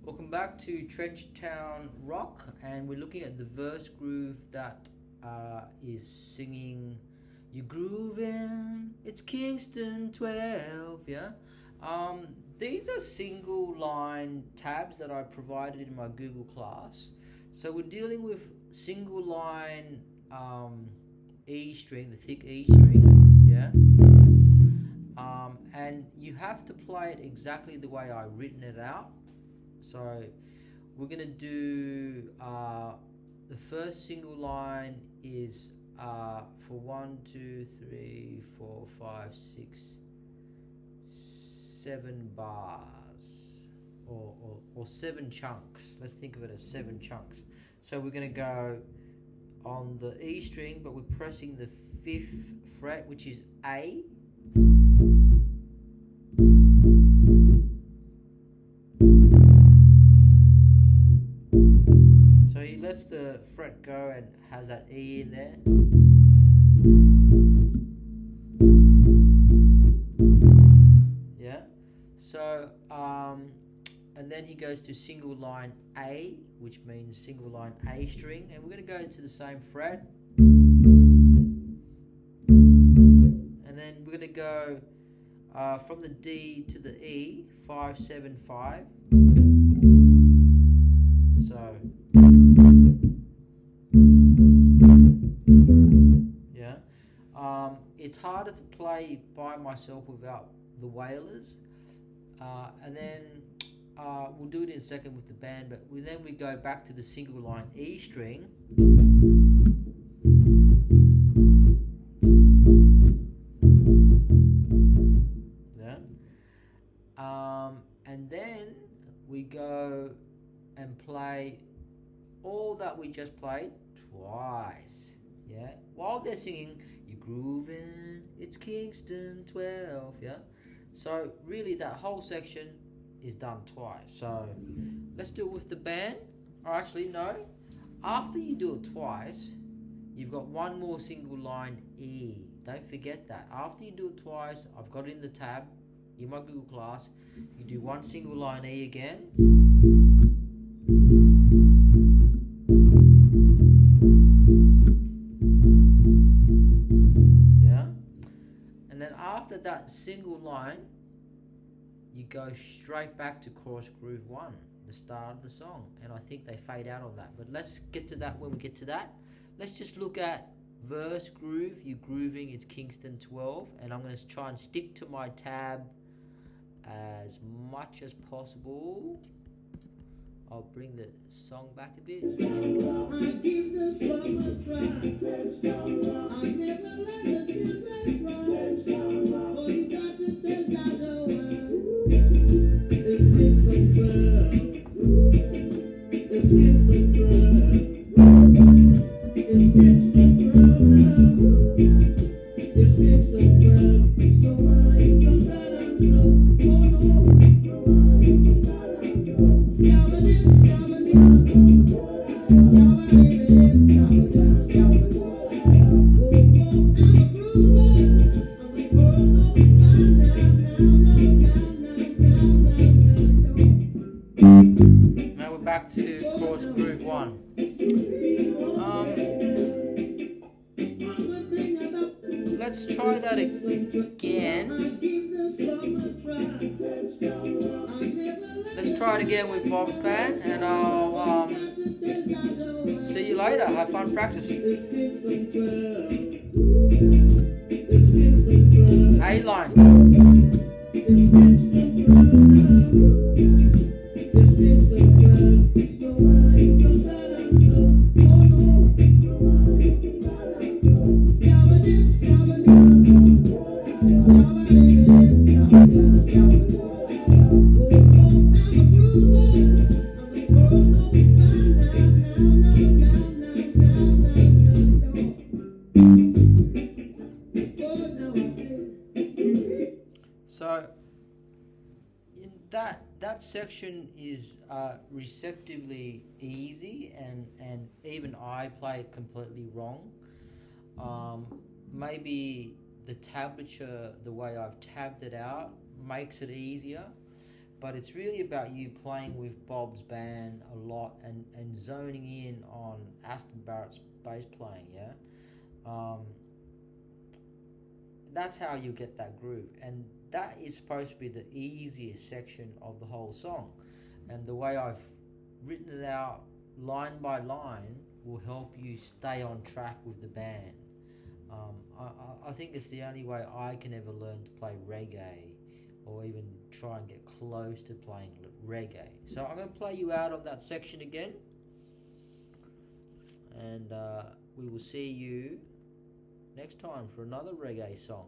Welcome back to Trenchtown Rock, and we're looking at the verse groove that is singing "You groovin', it's Kingston 12." Yeah. These are single line tabs that I provided in my Google class. So we're dealing with single line E string, the thick E string. Yeah. And you have to play it exactly the way I've written it out. So we're going to do the first single line is for 1, 2, 3, 4, 5, 6, 7 bars or 7 chunks. Let's think of it as 7 chunks. So we're going to go on the E string, but we're pressing the 5th fret, which is A. So he lets the fret go and has that E in there. Yeah. So and then he goes to single line A, which means single line A string, and we're going to go into the same fret. And then we're going to go from the D to the E, 5, 7, 5. So yeah, it's harder to play by myself without the Wailers, and then we'll do it in a second with the band. But then we go back to the single line E string. Yeah, and then we go and play all that we just played twice. Yeah, while they're singing "You groovin', it's Kingston 12." Yeah, so really that whole section is done twice. So let's do it with the band. Or actually no, after you do it twice, you've got one more single line E. Don't forget that. After you do it twice, I've got it in the tab in my Google class. You do one single line E again. Yeah, and then after that single line, you go straight back to chorus groove 1, the start of the song, and I think they fade out on that. But let's get to that when we get to that. Let's just look at verse groove. You grooving, it's Kingston 12, and I'm going to try and stick to my tab as much as possible. I'll bring the song back a bit. Here we go. I give this song a try. I never let the children cry. Oh, you got to take that away. It's Kingston 12. It's Kingston 12. It's Kingston 12. It's Kingston 12. So why you come down so? Oh no. Now we're back to chorus groove 1. Let's try that again. Let's try it again with Bob's band, and I'll see you later. Have fun practicing. A line. So in that section is receptively easy, and even I play it completely wrong. Maybe the tablature, the way I've tabbed it out, makes it easier. but it's really about you playing with Bob's band a lot and zoning in on Aston Barrett's bass playing, yeah? That's how you get that groove, and that is supposed to be the easiest section of the whole song. And the way I've written it out line by line will help you stay on track with the band. I think it's the only way I can ever learn to play reggae, or even try and get close to playing reggae. So I'm going to play you out of that section again, and we will see you next time for another reggae song.